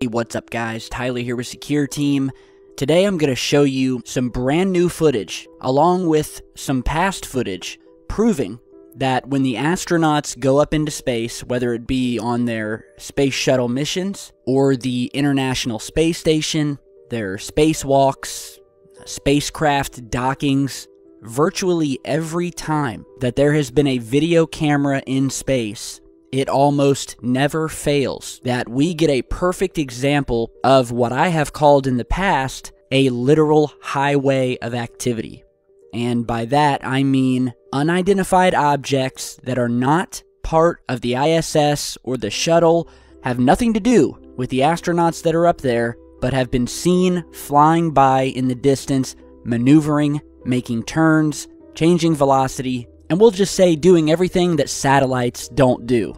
Hey, what's up guys? Tyler here with Secure Team. Today I'm going to show you some brand new footage, along with some past footage, proving that when the astronauts go up into space, whether it be on their space shuttle missions, or the International Space Station, their spacewalks, spacecraft dockings, virtually every time that there has been a video camera in space, it almost never fails that we get a perfect example of what I have called in the past a literal highway of activity. And by that I mean unidentified objects that are not part of the ISS or the shuttle, have nothing to do with the astronauts that are up there, but have been seen flying by in the distance, maneuvering, making turns, changing velocity, and we'll just say doing everything that satellites don't do.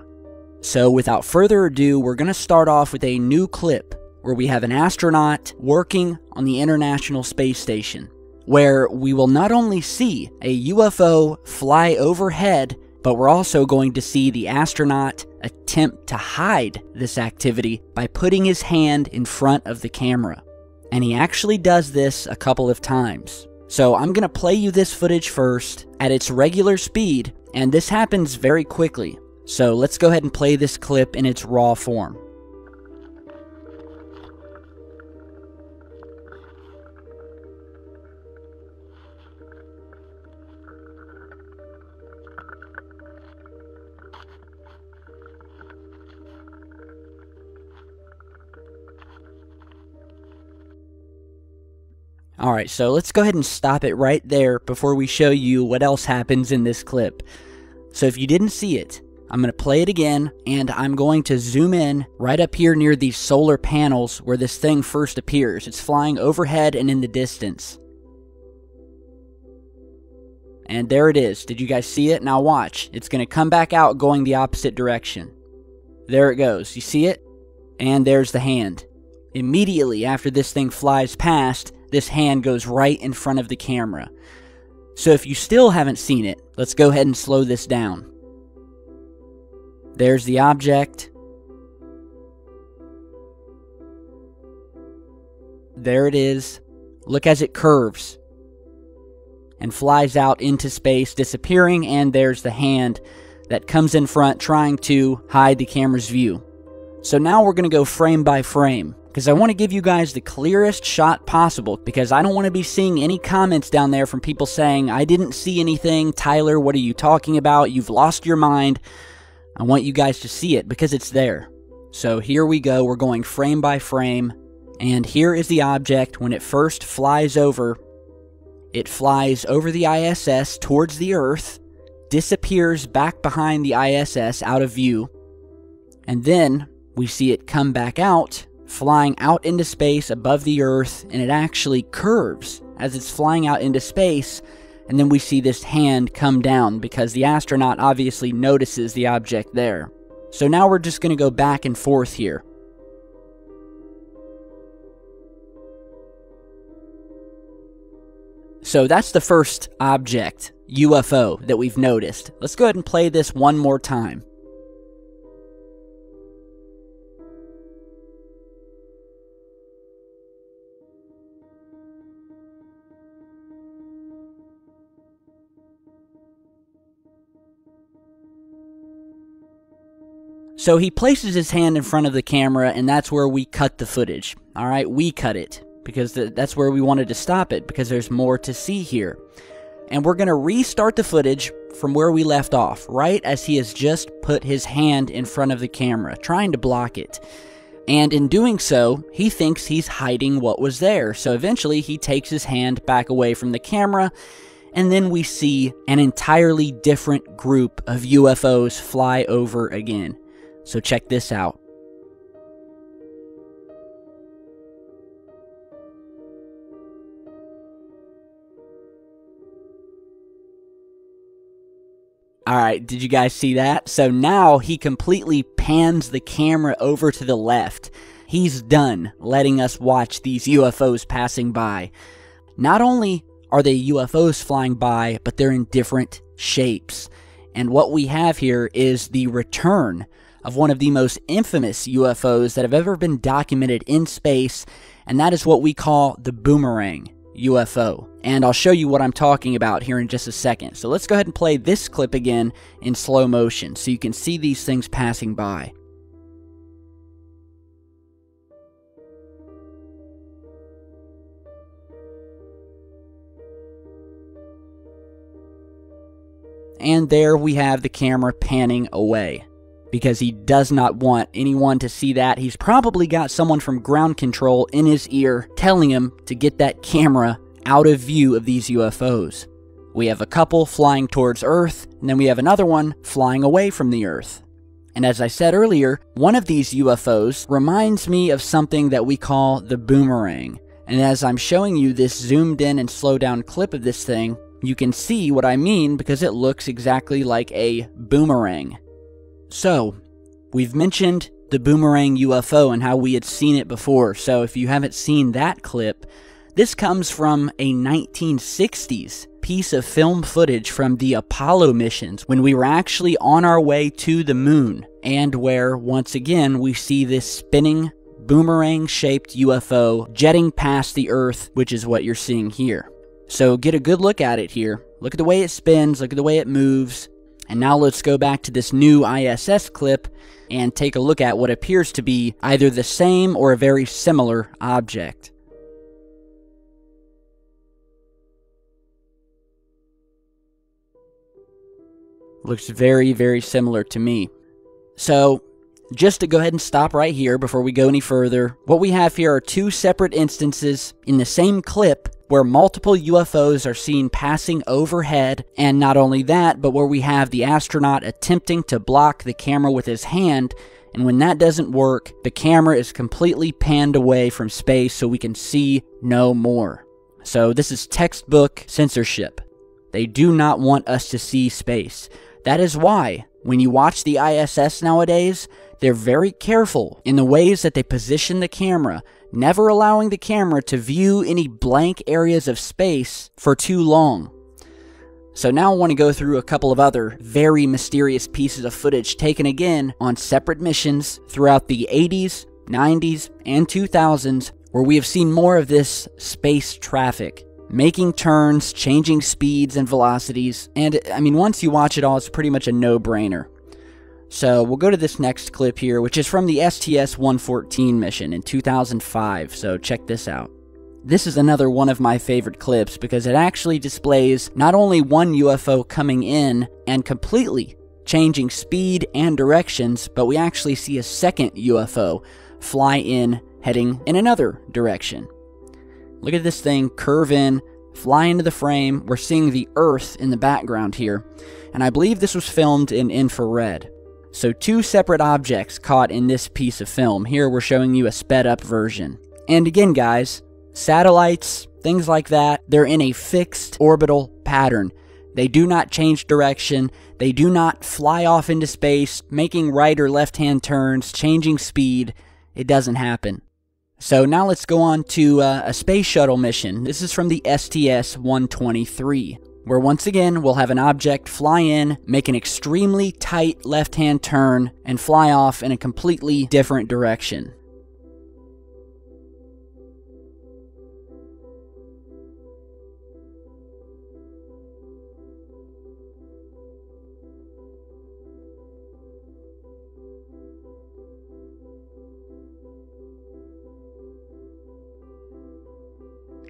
So without further ado, we're going to start off with a new clip where we have an astronaut working on the International Space Station, where we will not only see a UFO fly overhead, but we're also going to see the astronaut attempt to hide this activity by putting his hand in front of the camera. And he actually does this a couple of times. So I'm going to play you this footage first at its regular speed, and this happens very quickly. So let's go ahead and play this clip in its raw form. Alright, so let's go ahead and stop it right there before we show you what else happens in this clip. So if you didn't see it, I'm going to play it again, and I'm going to zoom in right up here near these solar panels where this thing first appears. It's flying overhead and in the distance. And there it is. Did you guys see it? Now watch. It's going to come back out going the opposite direction. There it goes. You see it? And there's the hand. Immediately after this thing flies past, this hand goes right in front of the camera. So if you still haven't seen it, let's go ahead and slow this down. There's the object. There it is. Look as it curves and flies out into space, disappearing, and there's the hand that comes in front trying to hide the camera's view. So now we're going to go frame by frame, because I want to give you guys the clearest shot possible, because I don't want to be seeing any comments down there from people saying, I didn't see anything, Tyler, what are you talking about, you've lost your mind. I want you guys to see it, because it's there. So here we go, we're going frame by frame, and here is the object when it first flies over. It flies over the ISS towards the Earth, disappears back behind the ISS out of view, and then we see it come back out, flying out into space above the Earth, and it actually curves as it's flying out into space, and then we see this hand come down because the astronaut obviously notices the object there. So now we're just going to go back and forth here. So that's the first object, UFO, that we've noticed. Let's go ahead and play this one more time. So he places his hand in front of the camera, and that's where we cut the footage. Alright, we cut it, because that's where we wanted to stop it, because there's more to see here. And we're going to restart the footage from where we left off, right as he has just put his hand in front of the camera, trying to block it. And in doing so, he thinks he's hiding what was there, so eventually he takes his hand back away from the camera, and then we see an entirely different group of UFOs fly over again. So check this out. Alright, did you guys see that? So now he completely pans the camera over to the left. He's done letting us watch these UFOs passing by. Not only are they UFOs flying by, but they're in different shapes. And what we have here is the return of one of the most infamous UFOs that have ever been documented in space, and that is what we call the boomerang UFO. And I'll show you what I'm talking about here in just a second. So let's go ahead and play this clip again in slow motion so you can see these things passing by. And there we have the camera panning away, because he does not want anyone to see that. He's probably got someone from ground control in his ear telling him to get that camera out of view of these UFOs. We have a couple flying towards Earth, and then we have another one flying away from the Earth. And as I said earlier, one of these UFOs reminds me of something that we call the boomerang. And as I'm showing you this zoomed in and slowed down clip of this thing, you can see what I mean because it looks exactly like a boomerang. So, we've mentioned the boomerang UFO and how we had seen it before. So if you haven't seen that clip, this comes from a 1960s piece of film footage from the Apollo missions when we were actually on our way to the moon, and where, once again, we see this spinning boomerang-shaped UFO jetting past the Earth, which is what you're seeing here. So get a good look at it here. Look at the way it spins, look at the way it moves. And now let's go back to this new ISS clip and take a look at what appears to be either the same or a very similar object. Looks very, very similar to me. So, just to go ahead and stop right here before we go any further, what we have here are two separate instances in the same clip where multiple UFOs are seen passing overhead, and not only that, but where we have the astronaut attempting to block the camera with his hand, and when that doesn't work, the camera is completely panned away from space so we can see no more. So this is textbook censorship. They do not want us to see space. That is why, when you watch the ISS nowadays, they're very careful in the ways that they position the camera, never allowing the camera to view any blank areas of space for too long. So now I want to go through a couple of other very mysterious pieces of footage taken again on separate missions throughout the 80s, 90s, and 2000s, where we have seen more of this space traffic, making turns, changing speeds and velocities, and I mean, once you watch it all, it's pretty much a no-brainer. So we'll go to this next clip here, which is from the STS-114 mission in 2005, so check this out. This is another one of my favorite clips because it actually displays not only one UFO coming in and completely changing speed and directions, but we actually see a second UFO fly in, heading in another direction. Look at this thing curve in, fly into the frame. We're seeing the Earth in the background here, and I believe this was filmed in infrared. So two separate objects caught in this piece of film. Here we're showing you a sped up version. And again, guys, satellites, things like that, they're in a fixed orbital pattern. They do not change direction. They do not fly off into space, making right or left-hand turns, changing speed. It doesn't happen. So now let's go on to a space shuttle mission. This is from the STS-123. Where once again, we'll have an object fly in, make an extremely tight left-hand turn, and fly off in a completely different direction.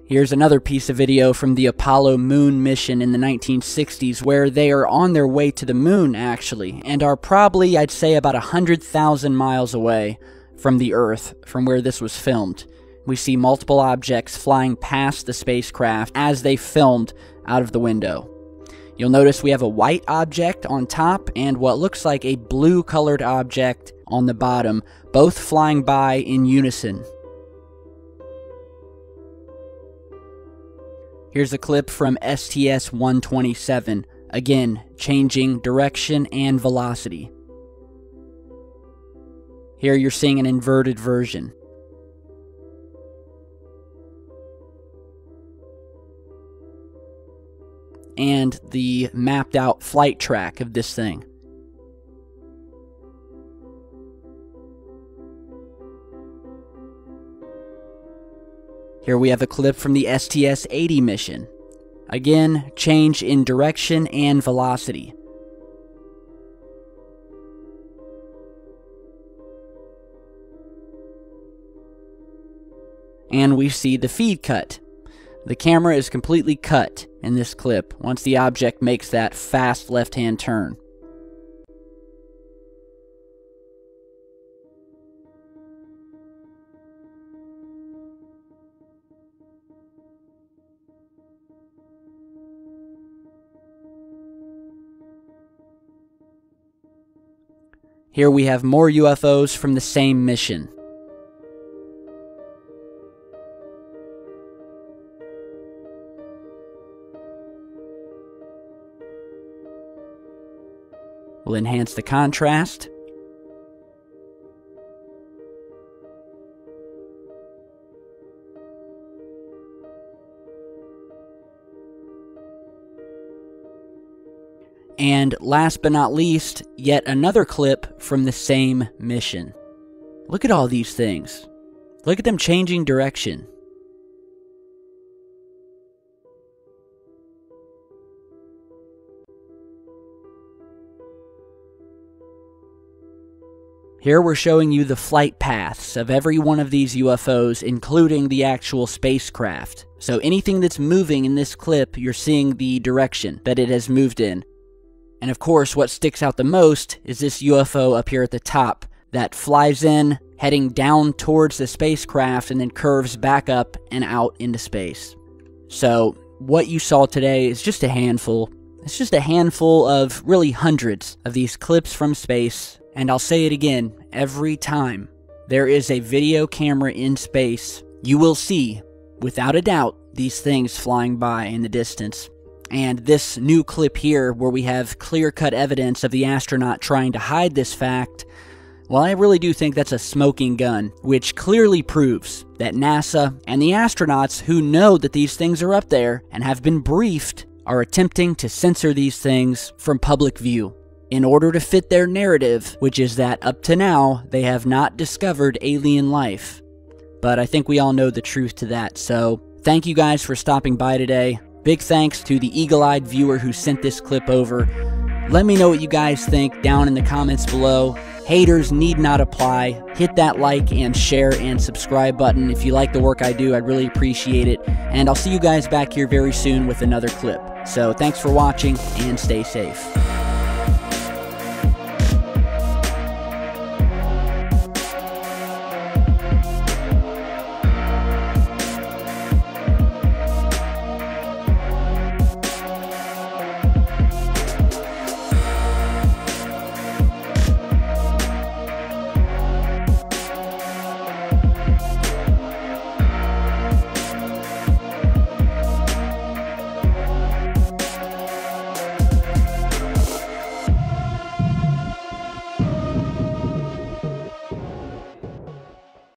Here's another piece of video from the Apollo moon mission in the 1960s where they are on their way to the moon, actually, and are probably, I'd say, about 100,000 miles away from the Earth, from where this was filmed. We see multiple objects flying past the spacecraft as they filmed out of the window. You'll notice we have a white object on top and what looks like a blue-colored object on the bottom, both flying by in unison. Here's a clip from STS-127, again, changing direction and velocity. Here you're seeing an inverted version. And the mapped out flight track of this thing. Here we have a clip from the STS-80 mission. Again, change in direction and velocity. And we see the feed cut. The camera is completely cut in this clip once the object makes that fast left-hand turn. Here we have more UFOs from the same mission. We'll enhance the contrast. And last but not least, yet another clip from the same mission. Look at all these things. Look at them changing direction. Here we're showing you the flight paths of every one of these UFOs, including the actual spacecraft. So anything that's moving in this clip, you're seeing the direction that it has moved in. And of course, what sticks out the most is this UFO up here at the top that flies in, heading down towards the spacecraft, and then curves back up and out into space. So what you saw today is just a handful. It's just a handful of really hundreds of these clips from space. And I'll say it again, every time there is a video camera in space, you will see, without a doubt, these things flying by in the distance. And this new clip here, where we have clear-cut evidence of the astronaut trying to hide this fact, well, I really do think that's a smoking gun, which clearly proves that NASA and the astronauts who know that these things are up there and have been briefed are attempting to censor these things from public view in order to fit their narrative, which is that up to now, they have not discovered alien life. But I think we all know the truth to that, so thank you guys for stopping by today. Big thanks to the eagle-eyed viewer who sent this clip over. Let me know what you guys think down in the comments below. Haters need not apply. Hit that like and share and subscribe button if you like the work I do. I'd really appreciate it. And I'll see you guys back here very soon with another clip. So thanks for watching and stay safe.